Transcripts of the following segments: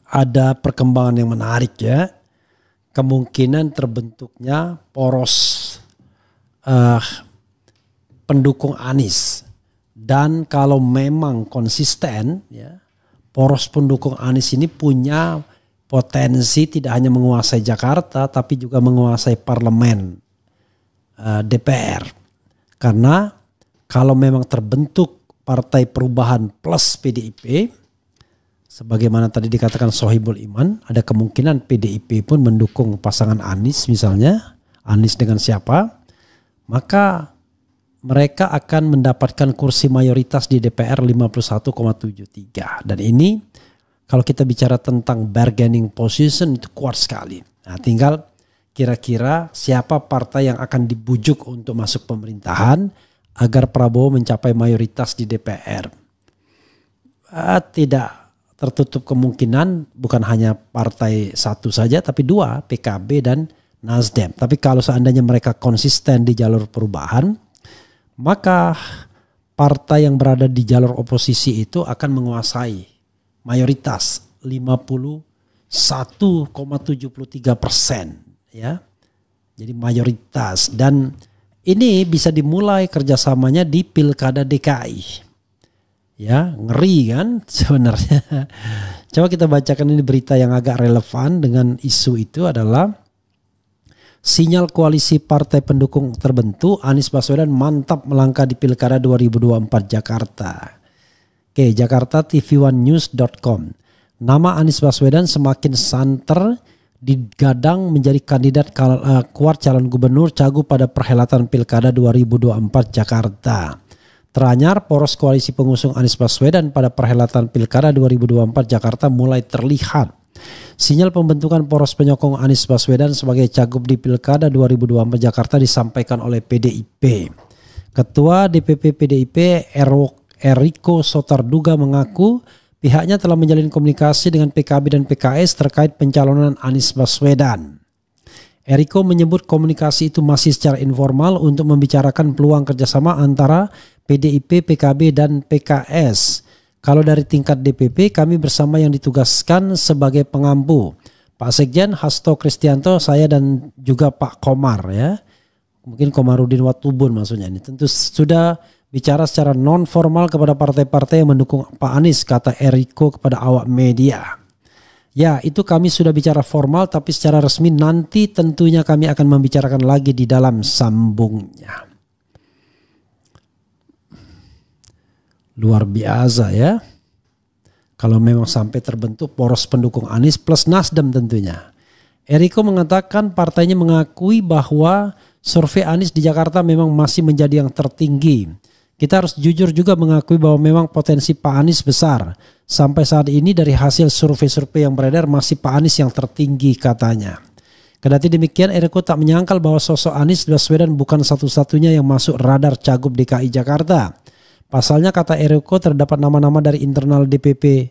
ada perkembangan yang menarik ya. Kemungkinan terbentuknya poros pendukung Anies. Dan kalau memang konsisten ya, poros pendukung Anies ini punya potensi tidak hanya menguasai Jakarta tapi juga menguasai parlemen DPR. Karena kalau memang terbentuk Partai Perubahan plus PDIP, sebagaimana tadi dikatakan Sohibul Iman, ada kemungkinan PDIP pun mendukung pasangan Anies misalnya, Anies dengan siapa, maka mereka akan mendapatkan kursi mayoritas di DPR 51,73. Dan ini kalau kita bicara tentang bargaining position itu kuat sekali. Nah, tinggal kira-kira siapa partai yang akan dibujuk untuk masuk pemerintahan agar Prabowo mencapai mayoritas di DPR. Tidak tertutup kemungkinan bukan hanya partai satu saja tapi dua, PKB dan Nasdem. Tapi kalau seandainya mereka konsisten di jalur perubahan, maka partai yang berada di jalur oposisi itu akan menguasai mayoritas 51,73%, ya. Jadi mayoritas, dan ini bisa dimulai kerjasamanya di Pilkada DKI. Ya, ngeri kan sebenarnya. Coba kita bacakan ini berita yang agak relevan dengan isu itu adalah sinyal koalisi partai pendukung terbentuk, Anies Baswedan mantap melangkah di Pilkada 2024 Jakarta. Oke, Jakarta TV1news.com. Nama Anies Baswedan semakin santer digadang menjadi kandidat kuat calon gubernur cagup pada perhelatan Pilkada 2024 Jakarta. Teranyar poros koalisi pengusung Anies Baswedan pada perhelatan Pilkada 2024 Jakarta mulai terlihat. Sinyal pembentukan poros penyokong Anies Baswedan sebagai cagup di Pilkada 2024 Jakarta disampaikan oleh PDIP. Ketua DPP PDIP Eriko Sotarduga mengaku pihaknya telah menjalin komunikasi dengan PKB dan PKS terkait pencalonan Anies Baswedan. Eriko menyebut komunikasi itu masih secara informal untuk membicarakan peluang kerjasama antara PDIP, PKB, dan PKS. Kalau dari tingkat DPP, kami bersama yang ditugaskan sebagai pengampu. Pak Sekjen Hasto Kristianto, saya dan juga Pak Komar, ya. Mungkin Komarudin Watubun maksudnya ini. Tentu sudah bicara secara non formal kepada partai-partai yang mendukung Pak Anies, kata Eriko kepada awak media. Ya, itu kami sudah bicara formal, tapi secara resmi nanti tentunya kami akan membicarakan lagi di dalam, sambungnya. Luar biasa ya. Kalau memang sampai terbentuk poros pendukung Anies plus Nasdem tentunya. Eriko mengatakan partainya mengakui bahwa survei Anies di Jakarta memang masih menjadi yang tertinggi. Kita harus jujur juga mengakui bahwa memang potensi Pak Anies besar. Sampai saat ini dari hasil survei-survei yang beredar masih Pak Anies yang tertinggi, katanya. Kendati demikian, Eriko tak menyangkal bahwa sosok Anies Baswedan bukan satu-satunya yang masuk radar cagup DKI Jakarta. Pasalnya, kata Eriko, terdapat nama-nama dari internal DPP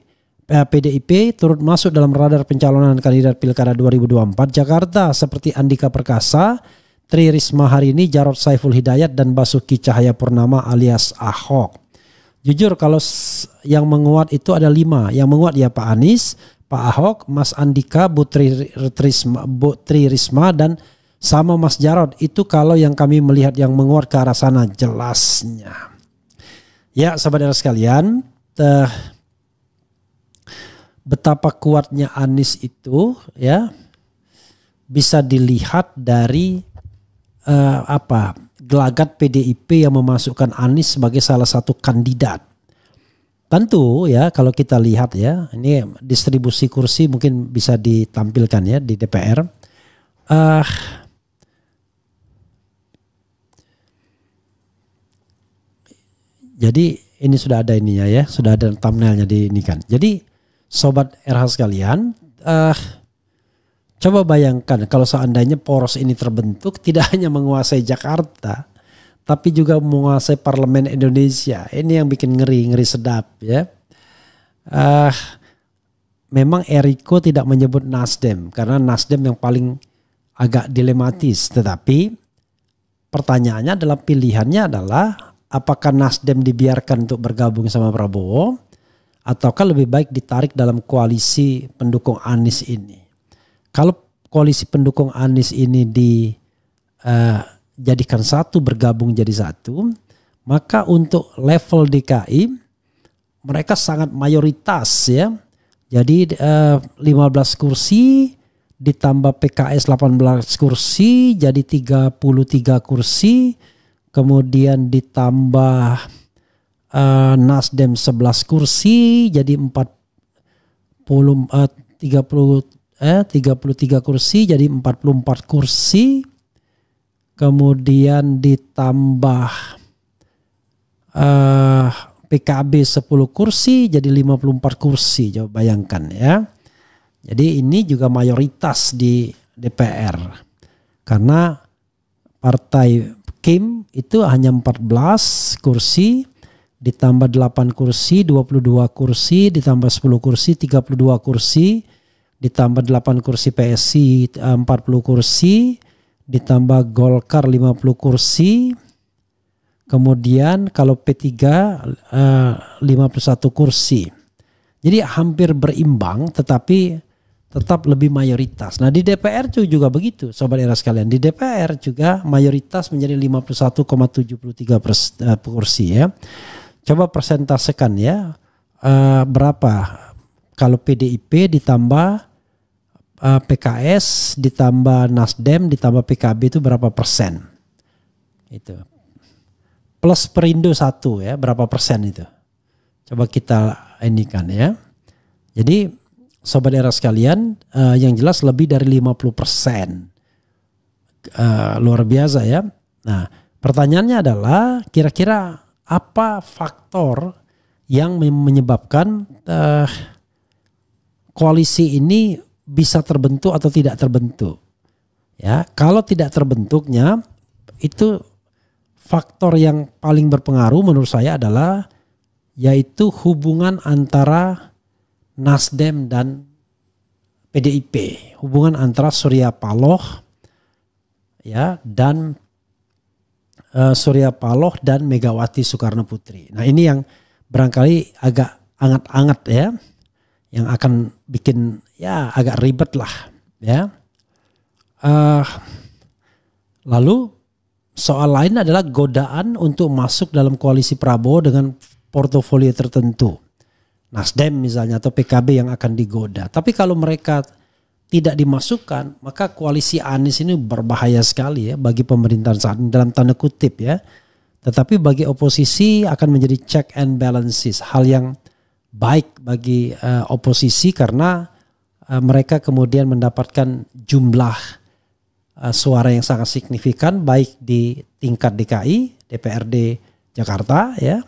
PDIP turut masuk dalam radar pencalonan kandidat Pilkada 2024 Jakarta seperti Andika Perkasa, Tri Risma Harini, Jarod Saiful Hidayat, dan Basuki Cahayapurnama alias Ahok. Jujur kalau yang menguat itu ada 5. Yang menguat ya Pak Anies, Pak Ahok, Mas Andika, Bu Tri Risma, dan sama Mas Jarod. Itu kalau yang kami melihat yang menguat ke arah sana, jelasnya. Ya, sahabat sekalian, betapa kuatnya Anies itu ya bisa dilihat dari gelagat PDIP yang memasukkan Anies sebagai salah satu kandidat. Tentu ya kalau kita lihat ya, ini distribusi kursi mungkin bisa ditampilkan ya di DPR. Jadi ini sudah ada ininya ya, sudah ada thumbnailnya di ini kan. Jadi sobat RH sekalian, coba bayangkan kalau seandainya poros ini terbentuk tidak hanya menguasai Jakarta, tapi juga menguasai parlemen Indonesia. Ini yang bikin ngeri sedap ya. Memang Eriko tidak menyebut Nasdem karena Nasdem yang paling agak dilematis. Tetapi pertanyaannya adalah, pilihannya adalah apakah Nasdem dibiarkan untuk bergabung sama Prabowo ataukah lebih baik ditarik dalam koalisi pendukung Anies ini. Kalau koalisi pendukung Anies ini dijadikan satu, bergabung jadi satu, maka untuk level DKI mereka sangat mayoritas ya. Jadi 15 kursi ditambah PKS 18 kursi jadi 33 kursi. Kemudian ditambah Nasdem 11 kursi jadi 33 kursi jadi 44 kursi. Kemudian ditambah PKB 10 kursi jadi 54 kursi. Coba bayangkan ya. Jadi ini juga mayoritas di DPR. Karena partai Kim itu hanya 14 kursi ditambah 8 kursi 22 kursi ditambah 10 kursi 32 kursi ditambah 8 kursi PSI 40 kursi ditambah Golkar 50 kursi. Kemudian kalau P3 51 kursi. Jadi hampir berimbang tetapi tetap lebih mayoritas. Nah di DPR juga begitu Sobat Era sekalian. Di DPR juga mayoritas menjadi 51,73 kursi ya. Coba persentasekan ya. Berapa kalau PDIP ditambah PKS ditambah Nasdem ditambah PKB itu berapa persen? Itu. Plus Perindo 1 ya, berapa persen itu? Coba kita indikan ya. Jadi Sobat Era sekalian, yang jelas lebih dari 50%. Luar biasa ya. Nah, pertanyaannya adalah kira-kira apa faktor yang menyebabkan koalisi ini bisa terbentuk atau tidak terbentuk? Ya, kalau tidak terbentuknya itu faktor yang paling berpengaruh menurut saya adalah yaitu hubungan antara Nasdem dan PDIP, hubungan antara Surya Paloh ya dan Surya Paloh dan Megawati Soekarno Putri. Nah ini yang barangkali agak anget-anget ya, yang akan bikin ya agak ribet lah ya. Lalu soal lain adalah godaan untuk masuk dalam koalisi Prabowo dengan portofolio tertentu. Nasdem misalnya atau PKB yang akan digoda. Tapi kalau mereka tidak dimasukkan, maka koalisi Anies ini berbahaya sekali ya bagi pemerintahan saat ini dalam tanda kutip ya. Tetapi bagi oposisi akan menjadi check and balances, hal yang baik bagi oposisi karena mereka kemudian mendapatkan jumlah suara yang sangat signifikan baik di tingkat DKI, DPRD Jakarta ya,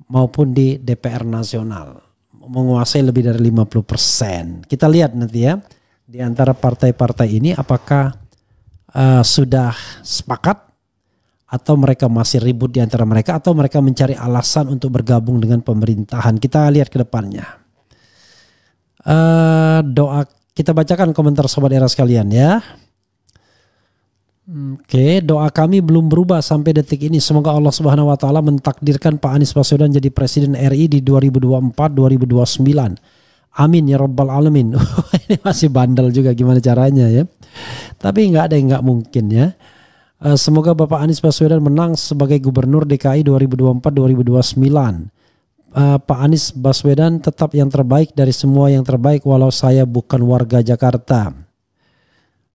maupun di DPR nasional. Menguasai lebih dari 50%. Kita lihat nanti ya di antara partai-partai ini apakah sudah sepakat atau mereka masih ribut di antara mereka atau mereka mencari alasan untuk bergabung dengan pemerintahan. Kita lihat ke depannya. Doa kita bacakan komentar Sobat Era sekalian ya. Oke, doa kami belum berubah sampai detik ini. Semoga Allah Subhanahu wa taala mentakdirkan Pak Anies Baswedan jadi presiden RI di 2024-2029. Amin ya rabbal alamin. Ini masih bandel juga gimana caranya ya. Tapi nggak ada yang nggak mungkin ya. Semoga Bapak Anies Baswedan menang sebagai Gubernur DKI 2024-2029. Pak Anies Baswedan tetap yang terbaik dari semua yang terbaik walau saya bukan warga Jakarta.